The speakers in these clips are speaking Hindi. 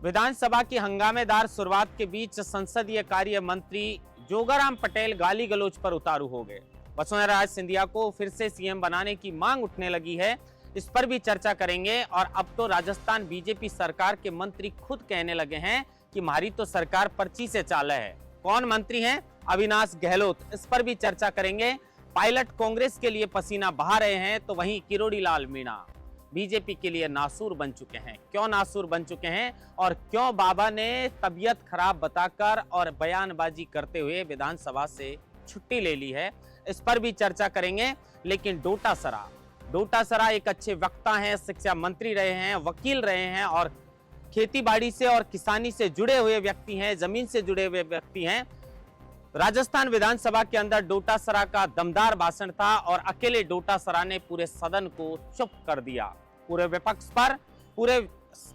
विधानसभा की हंगामेदार शुरुआत के बीच संसदीय कार्य मंत्री जोगाराम पटेल गाली गलौज पर उतारू हो गए। वसुंधरा राजे सिंधिया को फिर से सीएम बनाने की मांग उठने लगी है, इस पर भी चर्चा करेंगे। और अब तो राजस्थान बीजेपी सरकार के मंत्री खुद कहने लगे हैं कि हमारी तो सरकार पर्ची से चाले है। कौन मंत्री हैं? अविनाश गहलोत, इस पर भी चर्चा करेंगे। पायलट कांग्रेस के लिए पसीना बहा रहे हैं, तो वहीं किरोड़ी लाल मीणा बीजेपी के लिए नासूर बन चुके हैं। क्यों नासूर बन चुके हैं और क्यों बाबा ने तबीयत खराब बताकर और बयानबाजी करते हुए विधानसभा से छुट्टी ले ली है, इस पर भी चर्चा करेंगे। लेकिन डोटासरा एक अच्छे वक्ता हैं, शिक्षा मंत्री रहे हैं, वकील रहे हैं और खेतीबाड़ी से और किसानी से जुड़े हुए व्यक्ति हैं, जमीन से जुड़े हुए व्यक्ति हैं। राजस्थान विधानसभा के अंदर डोटासरा का दमदार भाषण था और अकेले डोटासरा ने पूरे सदन को चुप कर दिया। पूरे विपक्ष पर, पूरे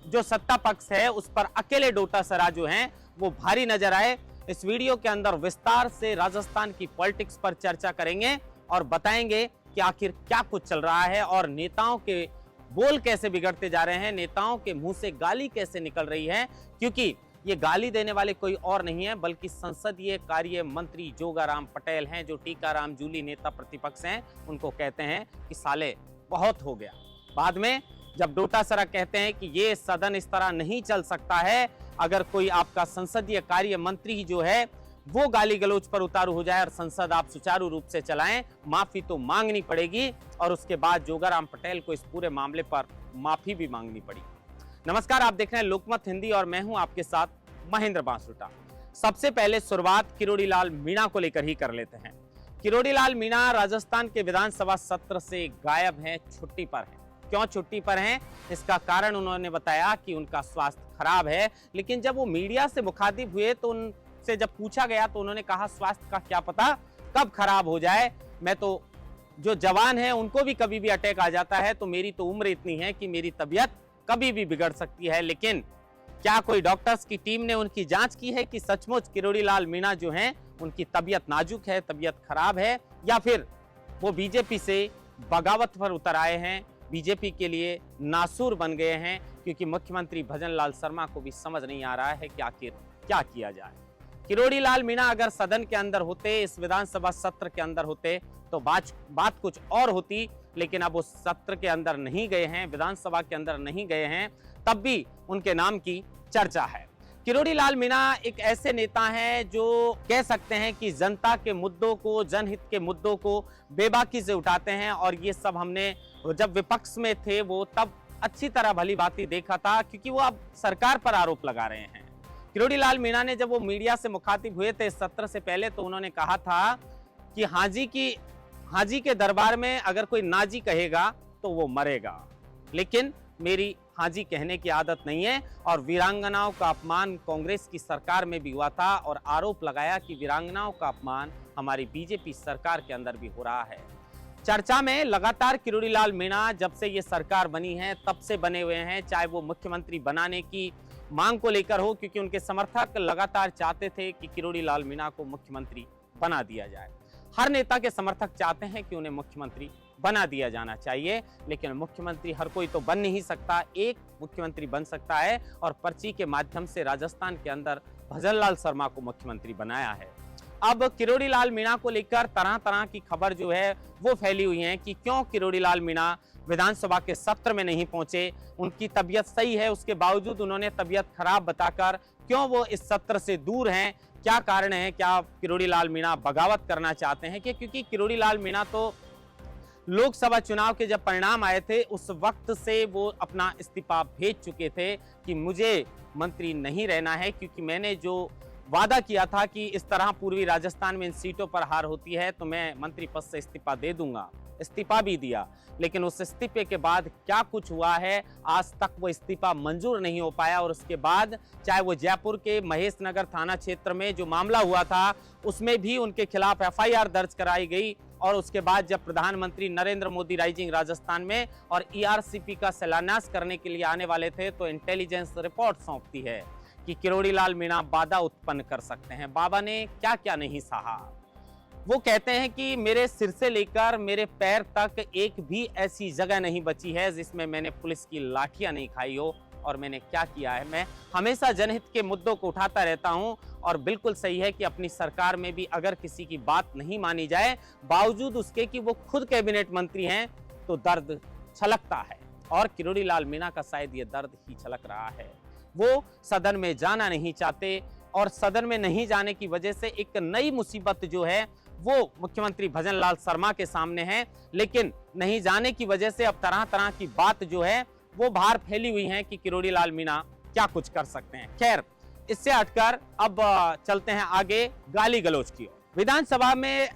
जो सत्ता पक्ष है उस पर अकेले डोटासरा जो हैं वो भारी नजर आए। इस वीडियो के अंदर विस्तार से राजस्थान की पॉलिटिक्स पर चर्चा करेंगे और बताएंगे कि आखिर क्या कुछ चल रहा है और नेताओं के बोल कैसे बिगड़ते जा रहे हैं, नेताओं के मुंह से गाली कैसे निकल रही है। क्योंकि ये गाली देने वाले कोई और नहीं है बल्कि संसदीय कार्य मंत्री जोगाराम पटेल हैं, जो टीकाराम जूली नेता प्रतिपक्ष हैं। उनको कहते हैं कि साले बहुत हो गया। बाद में जब डोटासरा कहते हैं कि ये सदन इस तरह नहीं चल सकता है, अगर कोई आपका संसदीय कार्य मंत्री जो है वो गाली गलौज पर उतारू हो जाए और संसद आप सुचारू रूप से चलाएं, माफी तो मांगनी पड़ेगी। और उसके बाद जोगाराम पटेल को इस पूरे मामले पर माफी भी मांगनी पड़ी। नमस्कार, आप देख रहे हैं लोकमत हिंदी और मैं हूं आपके साथ महेंद्र बांसुटा। सबसे पहले शुरुआत किरोड़ी लाल मीणा को लेकर ही कर लेते हैं। किरोड़ी लाल मीणा राजस्थान के विधानसभा सत्र से गायब हैं, छुट्टी पर हैं। क्यों छुट्टी पर हैं? इसका कारण उन्होंने बताया कि उनका स्वास्थ्य खराब है। लेकिन जब वो मीडिया से मुखातिब हुए तो उनसे जब पूछा गया तो उन्होंने कहा स्वास्थ्य का क्या पता कब खराब हो जाए, मैं तो जो जवान है उनको भी कभी भी अटैक आ जाता है, तो मेरी तो उम्र इतनी है कि मेरी तबीयत कभी भी बिगड़ सकती है। लेकिन क्या कोई डॉक्टर्स की टीम ने उनकी जांच की है कि सचमुच किरोड़ी लाल मीणा जो हैं उनकी तबीयत नाजुक है, तबीयत खराब है, या फिर वो बीजेपी से बगावत पर उतर आए हैं, बीजेपी के लिए नासूर बन गए हैं? क्योंकि मुख्यमंत्री भजन लाल शर्मा को भी समझ नहीं आ रहा है कि आखिर क्या किया जाए। किरोड़ी लाल मीणा अगर सदन के अंदर होते, इस विधानसभा सत्र के अंदर होते तो बात कुछ और होती। लेकिन अब वो सत्र के अंदर नहीं गए हैं, विधानसभा के अंदर नहीं गए हैं, तब भी उनके नाम की चर्चा है। किरोड़ी लाल मीणा एक ऐसे नेता हैं जो कह सकते हैं कि जनता के मुद्दों को, जनहित के मुद्दों को बेबाकी से उठाते हैं। और ये सब हमने जब विपक्ष में थे वो तब अच्छी तरह भली भांति देखा था, क्योंकि वो अब सरकार पर आरोप लगा रहे हैं। किरोड़ी लाल मीणा ने जब वो मीडिया से मुखातिब हुए थे इस सत्र से पहले, तो उन्होंने कहा था कि हाजी के दरबार में अगर कोई नाजी कहेगा तो वो मरेगा, लेकिन मेरी हाजी कहने की आदत नहीं है। और वीरांगनाओं का अपमान कांग्रेस की सरकार में भी हुआ था और आरोप लगाया कि वीरांगनाओं का अपमान हमारी बीजेपी सरकार के अंदर भी हो रहा है। चर्चा में लगातार किरोड़ी लाल मीणा जब से ये सरकार बनी है तब से बने हुए हैं, चाहे वो मुख्यमंत्री बनाने की मांग को लेकर हो, क्योंकि उनके समर्थक लगातार चाहते थे कि किरोड़ी लाल मीणा को मुख्यमंत्री बना दिया जाए। हर नेता के समर्थक चाहते हैं कि उन्हें मुख्यमंत्री बना दिया जाना चाहिए, लेकिन मुख्यमंत्री हर कोई तो बन नहीं सकता। एक मुख्यमंत्री बन सकता है और पर्ची के माध्यम से राजस्थान के अंदर भजन लाल शर्मा को मुख्यमंत्री बनाया है। अब किरोड़ी लाल मीणा को लेकर तरह तरह की खबर जो है वो फैली हुई है कि क्यों किरोड़ी लाल मीणा विधानसभा के सत्र में नहीं पहुंचे। उनकी तबीयत सही है, उसके बावजूद उन्होंने तबीयत खराब बताकर क्यों वो इस सत्र से दूर हैं, क्या कारण है? क्या किरोड़ी लाल मीणा बगावत करना चाहते हैं? क्योंकि किरोड़ी लाल मीणा तो लोकसभा चुनाव के जब परिणाम आए थे उस वक्त से वो अपना इस्तीफा भेज चुके थे कि मुझे मंत्री नहीं रहना है, क्योंकि मैंने जो वादा किया था कि इस तरह पूर्वी राजस्थान में इन सीटों पर हार होती है तो मैं मंत्री पद से इस्तीफा दे दूंगा। इस्तीफा भी दिया, लेकिन उस इस्तीफे के बाद क्या कुछ हुआ है, आज तक वो इस्तीफा मंजूर नहीं हो पाया। और उसके बाद चाहे वो जयपुर के महेश नगर थाना क्षेत्र में जो मामला हुआ था उसमें भी उनके खिलाफ एफआईआर दर्ज कराई गई। और उसके बाद जब प्रधानमंत्री नरेंद्र मोदी राइजिंग राजस्थान में और ईआरसीपी का शिलान्यास करने के लिए आने वाले थे तो इंटेलिजेंस रिपोर्ट सौंपती है कि किरोड़ी लाल मीणा बाधा उत्पन्न कर सकते हैं। बाबा ने क्या क्या नहीं सहा। वो कहते हैं कि मेरे सिर से लेकर मेरे पैर तक एक भी ऐसी जगह नहीं बची है जिसमें मैंने पुलिस की लाठियां नहीं खाई हो। और मैंने क्या किया है। मैं हमेशा जनहित के मुद्दों को उठाता रहता हूं और बिल्कुल सही है कि अपनी सरकार में भी अगर किसी की बात नहीं मानी जाए, बावजूद उसके कि वो खुद कैबिनेट मंत्री हैं, तो दर्द छलकता है। और किरोड़ी लाल मीणा का शायद ये दर्द ही छलक रहा है। वो सदन में जाना नहीं चाहते और सदन में नहीं जाने की वजह से एक नई मुसीबत जो है वो मुख्यमंत्री भजन लाल शर्मा के सामने है। लेकिन नहीं जाने की वजह से अब तरह तरह की बात जो है वो बाहर फैली हुई है कि किरोड़ी लाल मीणा क्या कुछ कर सकते हैं। खैर, इससे हटकर अब चलते हैं आगे गाली गलौज की ओर। विधानसभा में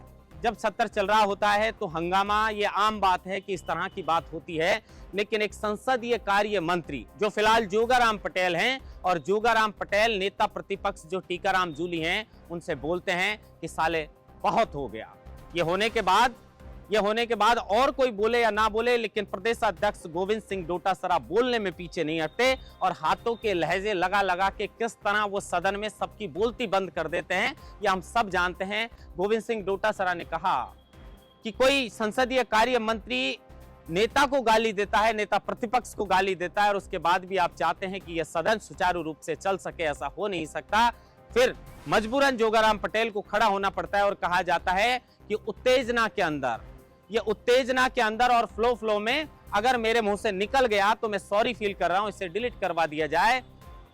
जब सत्र चल रहा होता है तो हंगामा, ये आम बात है कि इस तरह की बात होती है। लेकिन एक संसदीय कार्य मंत्री जो फिलहाल जोगाराम पटेल हैं, और जोगाराम पटेल नेता प्रतिपक्ष जो टीकाराम जूली हैं, उनसे बोलते हैं कि साले बहुत हो गया। ये होने के बाद और कोई बोले या ना बोले, लेकिन प्रदेश अध्यक्ष गोविंद सिंह डोटासरा बोलने में पीछे नहीं हटते और हाथों के लहजे लगा लगा के किस तरह वो सदन में सबकी बोलती बंद कर देते हैं, ये हम सब जानते हैं। गोविंद सिंह डोटासरा ने कहा कि कोई संसदीय कार्य मंत्री नेता को गाली देता है, नेता प्रतिपक्ष को गाली देता है, और उसके बाद भी आप चाहते हैं कि यह सदन सुचारू रूप से चल सके। ऐसा हो नहीं सकता। फिर मजबूरन जोगाराम पटेल को खड़ा होना पड़ता है और कहा जाता है कि उत्तेजना के अंदर और फ्लो में अगर मेरे मुंह से निकल गया तो मैं सॉरी फील कर रहा हूं, इसे डिलीट करवा दिया जाए।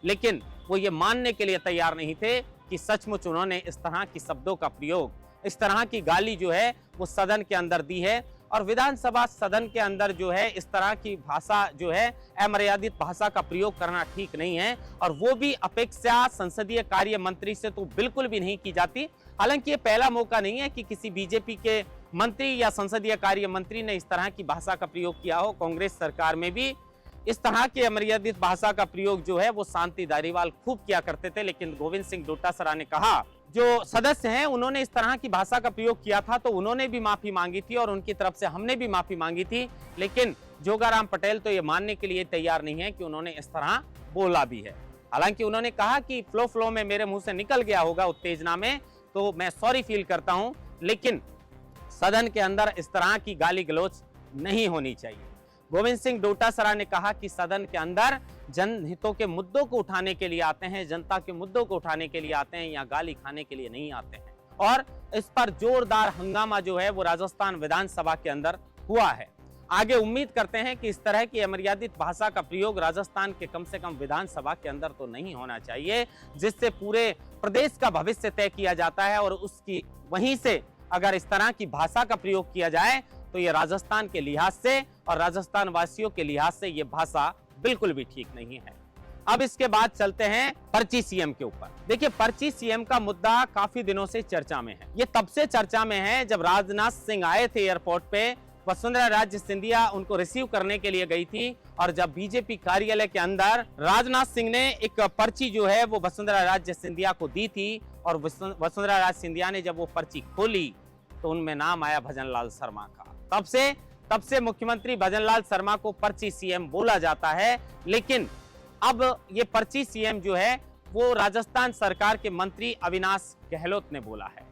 लेकिन वो ये मानने के लिए तैयार नहीं थे कि सचमुच उन्होंने इस तरह की शब्दों का प्रयोग, इस तरह की गाली जो है वो सदन के अंदर दी है। और विधानसभा सदन के अंदर जो है इस तरह की भाषा जो है, अमर्यादित भाषा का प्रयोग करना ठीक नहीं है, और वो भी अपेक्षा संसदीय कार्य मंत्री से तो बिल्कुल भी नहीं की जाती। हालांकि ये पहला मौका नहीं है कि किसी बीजेपी के मंत्री या संसदीय कार्य मंत्री ने इस तरह की भाषा का प्रयोग किया हो। कांग्रेस सरकार में भी इस तरह की अमर्यादित भाषा का प्रयोग जो है वो शांति धारीवाल खूब किया करते थे। लेकिन गोविंद सिंह डोटासरा ने कहा, जो सदस्य हैं उन्होंने इस तरह की भाषा का प्रयोग किया था तो उन्होंने भी माफी मांगी थी और उनकी तरफ से हमने भी माफी मांगी थी। लेकिन जोगाराम पटेल तो ये मानने के लिए तैयार नहीं है कि उन्होंने इस तरह बोला भी है। हालांकि उन्होंने कहा कि फ्लो में मेरे मुंह से निकल गया होगा उत्तेजना में, तो मैं सॉरी फील करता हूं, लेकिन सदन के अंदर इस तरह की गाली गलौज नहीं होनी चाहिए। गोविंद सिंह डोटासरा ने कहा कि सदन के अंदर जनहितों के मुद्दों को उठाने के लिए आते हैं, जनता के मुद्दों को उठाने के लिए आते हैं, या गाली खाने के लिए नहीं आते हैं। और इस पर जोरदार हंगामा जो है वो राजस्थान विधानसभा के अंदर हुआ है। आगे उम्मीद करते हैं कि इस तरह की अमर्यादित भाषा का प्रयोग राजस्थान के कम से कम विधानसभा के अंदर तो नहीं होना चाहिए, जिससे पूरे प्रदेश का भविष्य तय किया जाता है। और उसकी वहीं से अगर इस तरह की भाषा का प्रयोग किया जाए तो ये राजस्थान के लिहाज से और राजस्थान वासियों के लिहाज से ये भाषा बिल्कुल भी ठीक नहीं है। अब इसके बाद चलते हैं पर्ची सीएम के ऊपर। देखिए, पर्ची सीएम का मुद्दा काफी दिनों से चर्चा में है। ये तब से चर्चा में है जब राजनाथ सिंह आए थे एयरपोर्ट पे, वसुंधरा राजे सिंधिया उनको रिसीव करने के लिए गई थी, और जब बीजेपी कार्यालय के अंदर राजनाथ सिंह ने एक पर्ची जो है वो वसुंधरा राजे सिंधिया को दी थी, और वसुंधरा राजे सिंधिया ने जब वो पर्ची खोली तो उनमें नाम आया भजन लाल शर्मा का। तब से मुख्यमंत्री भजन लाल शर्मा को पर्ची सीएम बोला जाता है। लेकिन अब ये पर्ची सीएम जो है वो राजस्थान सरकार के मंत्री अविनाश गहलोत ने बोला है।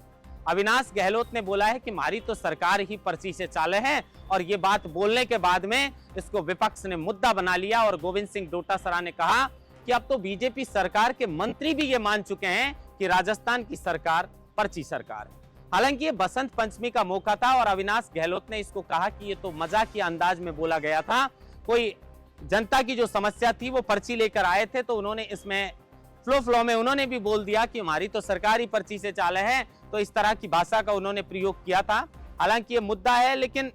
अविनाश गहलोत ने बोला है कि हमारी तो सरकार ही पर्ची से चाले है, और ये बात बोलने के बाद में इसको विपक्ष ने मुद्दा बना लिया। और गोविंद सिंह डोटासरा ने कहा कि अब तो बीजेपी सरकार के मंत्री भी ये मान चुके हैं कि राजस्थान की सरकार पर्ची सरकार है। हालांकि ये बसंत पंचमी का मौका था और अविनाश गहलोत ने इसको कहा कि ये तो मजाकिया अंदाज में बोला गया था, कोई जनता की जो समस्या थी वो पर्ची लेकर आए थे, तो उन्होंने इसमें फ्लो में उन्होंने भी बोल दिया कि हमारी तो सरकारी पर्ची से चाले है, तो इस तरह की भाषा का उन्होंने प्रयोग किया था। हालांकि ये मुद्दा है, लेकिन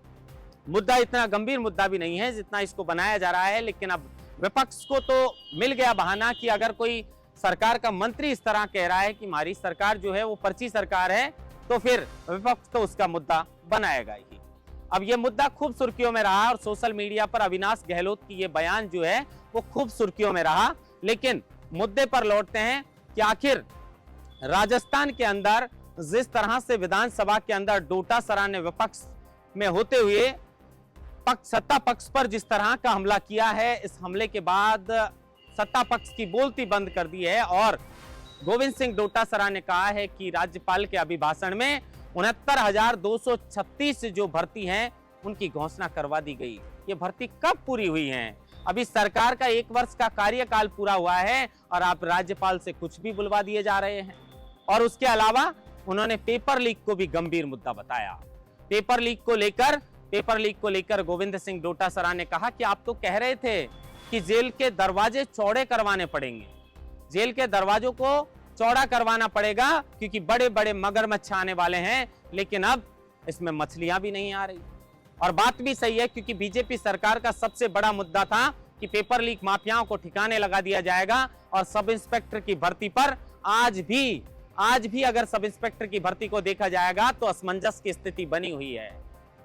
मुद्दा इतना गंभीर मुद्दा भी नहीं है जितना इसको बनाया जा रहा है। लेकिन अब विपक्ष को तो मिल गया बहाना कि अगर कोई सरकार का मंत्री इस तरह कह रहा है कि हमारी सरकार जो है वो पर्ची सरकार है, तो फिर विपक्ष तो उसका मुद्दा बनाएगा ही। अब ये मुद्दा खूब सुर्खियों में रहा और सोशल मीडिया पर अविनाश गहलोत की ये बयान जो है वो खूब सुर्खियों में रहा। लेकिन मुद्दे पर लौटते हैं कि आखिर राजस्थान के अंदर जिस तरह से विधानसभा के अंदर डोटासरा ने विपक्ष में होते हुए सत्ता पक्ष पर जिस तरह का हमला किया है, इस हमले के बाद सत्ता पक्ष की बोलती बंद कर दी है। और गोविंद सिंह डोटासरा ने कहा है कि राज्यपाल के अभिभाषण में 69,236 जो भर्ती हैं उनकी घोषणा करवा दी गई। ये भर्ती कब पूरी हुई है? अभी सरकार का 1 वर्ष का कार्यकाल पूरा हुआ है और आप राज्यपाल से कुछ भी बुलवा दिए जा रहे हैं। और उसके अलावा उन्होंने पेपर लीक को भी गंभीर मुद्दा बताया। पेपर लीक को लेकर गोविंद सिंह डोटासरा ने कहा कि आप तो कह रहे थे कि जेल के दरवाजे चौड़े करवाने पड़ेंगे, जेल के दरवाजों को चौड़ा करवाना पड़ेगा क्योंकि बड़े बड़े मगरमच्छ आने वाले हैं, लेकिन अब इसमें मछलियां भी नहीं आ रही। और बात भी सही है क्योंकि बीजेपी सरकार का सबसे बड़ा मुद्दा था कि पेपर लीक माफियाओं को ठिकाने लगा दिया जाएगा। और सब इंस्पेक्टर की भर्ती पर आज भी अगर सब इंस्पेक्टर की भर्ती को देखा जाएगा तो असमंजस की स्थिति बनी हुई है।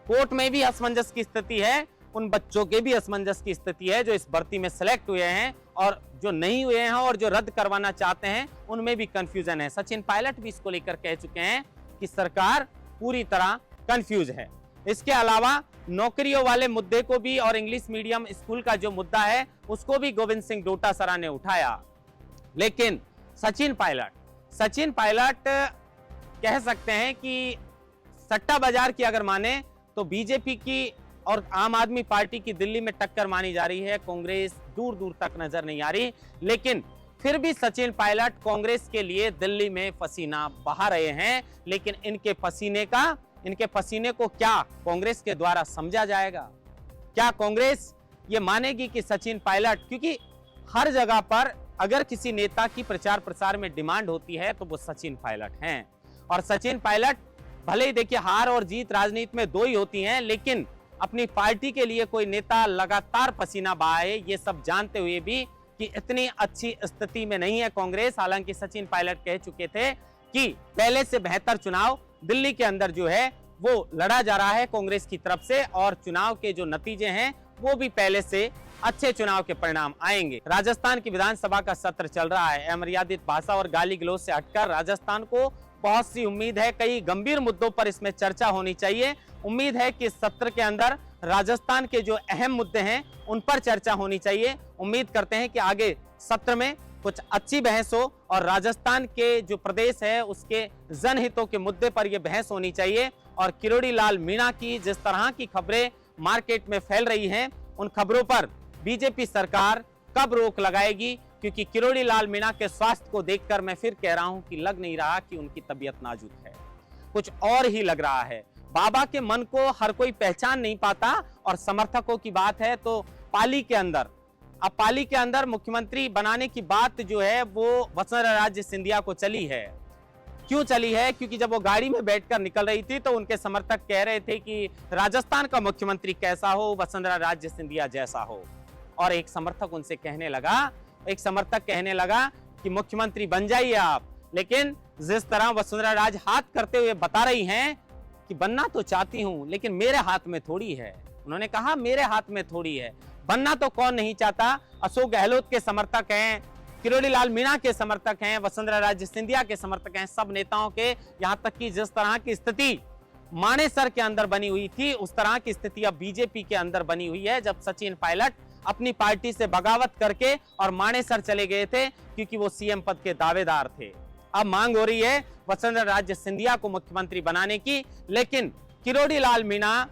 कोर्ट में भी असमंजस की स्थिति है, उन बच्चों के भी असमंजस की स्थिति है जो इस भर्ती में सिलेक्ट हुए हैं और जो नहीं हुए हैं और जो रद्द करवाना चाहते हैं उनमें भी कंफ्यूजन है। सचिन पायलट भी इसको लेकर कह चुके हैं कि सरकार पूरी तरह कंफ्यूज है। इसके अलावा नौकरियों वाले मुद्दे को भी और इंग्लिश मीडियम स्कूल का जो मुद्दा है उसको भी गोविंद सिंह डोटासरा ने उठाया। लेकिन सचिन पायलट कह सकते हैं कि सट्टा बाजार की अगर माने तो बीजेपी की और आम आदमी पार्टी की दिल्ली में टक्कर मानी जा रही है। कांग्रेस दूर दूर तक नजर नहीं आ रही, लेकिन फिर भी सचिन पायलट कांग्रेस के लिए दिल्ली में पसीना बहा रहे हैं। लेकिन इनके पसीने को क्या कांग्रेस के द्वारा समझा जाएगा? क्या कांग्रेस ये मानेगी कि सचिन पायलट, क्योंकि हर जगह पर अगर किसी नेता की प्रचार प्रसार में डिमांड होती है तो वो सचिन पायलट हैं। और सचिन पायलट भले ही देखिए हार और जीत राजनीति में दो ही होती हैं, लेकिन अपनी पार्टी के लिए कोई नेता लगातार पसीना बहाए ये सब जानते हुए भी कि इतनी अच्छी स्थिति में नहीं है कांग्रेस। हालांकि सचिन पायलट कह चुके थे कि पहले से बेहतर चुनाव दिल्ली के अंदर जो है वो लड़ा जा रहा है कांग्रेस की तरफ से, और चुनाव के जो नतीजे हैं वो भी पहले से अच्छे चुनाव के परिणाम आएंगे। राजस्थान की विधानसभा का सत्र चल रहा है। अमर्यादित भाषा और गाली गलौज से हटकर राजस्थान को बहुत सी उम्मीद है, कई गंभीर मुद्दों पर इसमें चर्चा होनी चाहिए। उम्मीद है कि इस सत्र के अंदर राजस्थान के जो अहम मुद्दे हैं उन पर चर्चा होनी चाहिए। उम्मीद करते हैं कि आगे सत्र में कुछ अच्छी बहस हो और राजस्थान के जो प्रदेश है उसके जनहितों के मुद्दे पर यह बहस होनी चाहिए। और किरोड़ी लाल मीणा की जिस तरह की खबरें मार्केट में फैल रही हैं, उन खबरों पर बीजेपी सरकार कब रोक लगाएगी? क्योंकि किरोड़ी लाल मीणा के स्वास्थ्य को देखकर मैं फिर कह रहा हूं कि लग नहीं रहा कि उनकी तबीयत नाजुक है, कुछ और ही लग रहा है। बाबा के मन को हर कोई पहचान नहीं पाता। और समर्थकों की बात है तो पाली के अंदर मुख्यमंत्री बनाने की बात जो है वो वसुंधरा राजे सिंधिया को चली है। क्यों चली है? क्योंकि जब वो गाड़ी में बैठकर निकल रही थी तो उनके समर्थक कह रहे थे कि राजस्थान का मुख्यमंत्री कैसा हो, वसुंधरा राजे सिंधिया जैसा हो। और एक समर्थक कहने लगा कि मुख्यमंत्री बन जाइए आप। लेकिन जिस तरह वसुंधरा राज हाथ करते हुए बता रही हैं कि बनना तो चाहती हूं लेकिन मेरे हाथ में थोड़ी है, उन्होंने कहा मेरे हाथ में थोड़ी है। बनना तो कौन नहीं चाहता। अशोक गहलोत के समर्थक हैं, किरोड़ी लाल मीणा के समर्थक हैं, वसुंधरा राजे सिंधिया के समर्थक हैं, सब नेताओं के, यहां तक कि जिस तरह की स्थिति मानेसर के अंदर बनी हुई थी उस तरह की स्थिति अब बीजेपी के अंदर बनी हुई है। जब सचिन पायलट अपनी पार्टी से बगावत करके और मानेसर चले गए थे क्योंकि वो सीएम पद के दावेदार थे। अब मांग हो रही है वसुंधरा राजे सिंधिया को मुख्यमंत्री बनाने की। लेकिन किरोड़ी लाल मीणा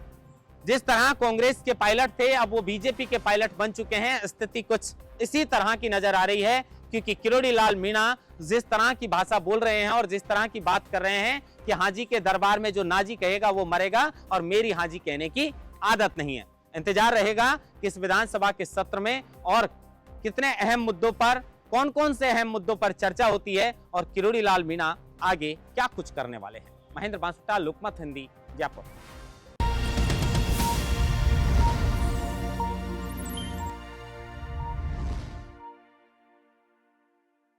जिस तरह कांग्रेस के पायलट थे अब वो बीजेपी के पायलट बन चुके हैं। स्थिति कुछ इसी तरह की नजर आ रही है क्योंकि किरोड़ी लाल मीणा जिस तरह की भाषा बोल रहे हैं और जिस तरह की बात कर रहे हैं कि हाजी के दरबार में जो नाजी कहेगा वो मरेगा और मेरी हाजी कहने की आदत नहीं है। इंतजार रहेगा कि इस विधानसभा के सत्र में और कितने अहम मुद्दों पर, कौन कौन से अहम मुद्दों पर चर्चा होती है और किरोड़ी लाल मीणा आगे क्या कुछ करने वाले हैं। महेंद्र बांसुटा, लोकमत हिंदी, जयपुर।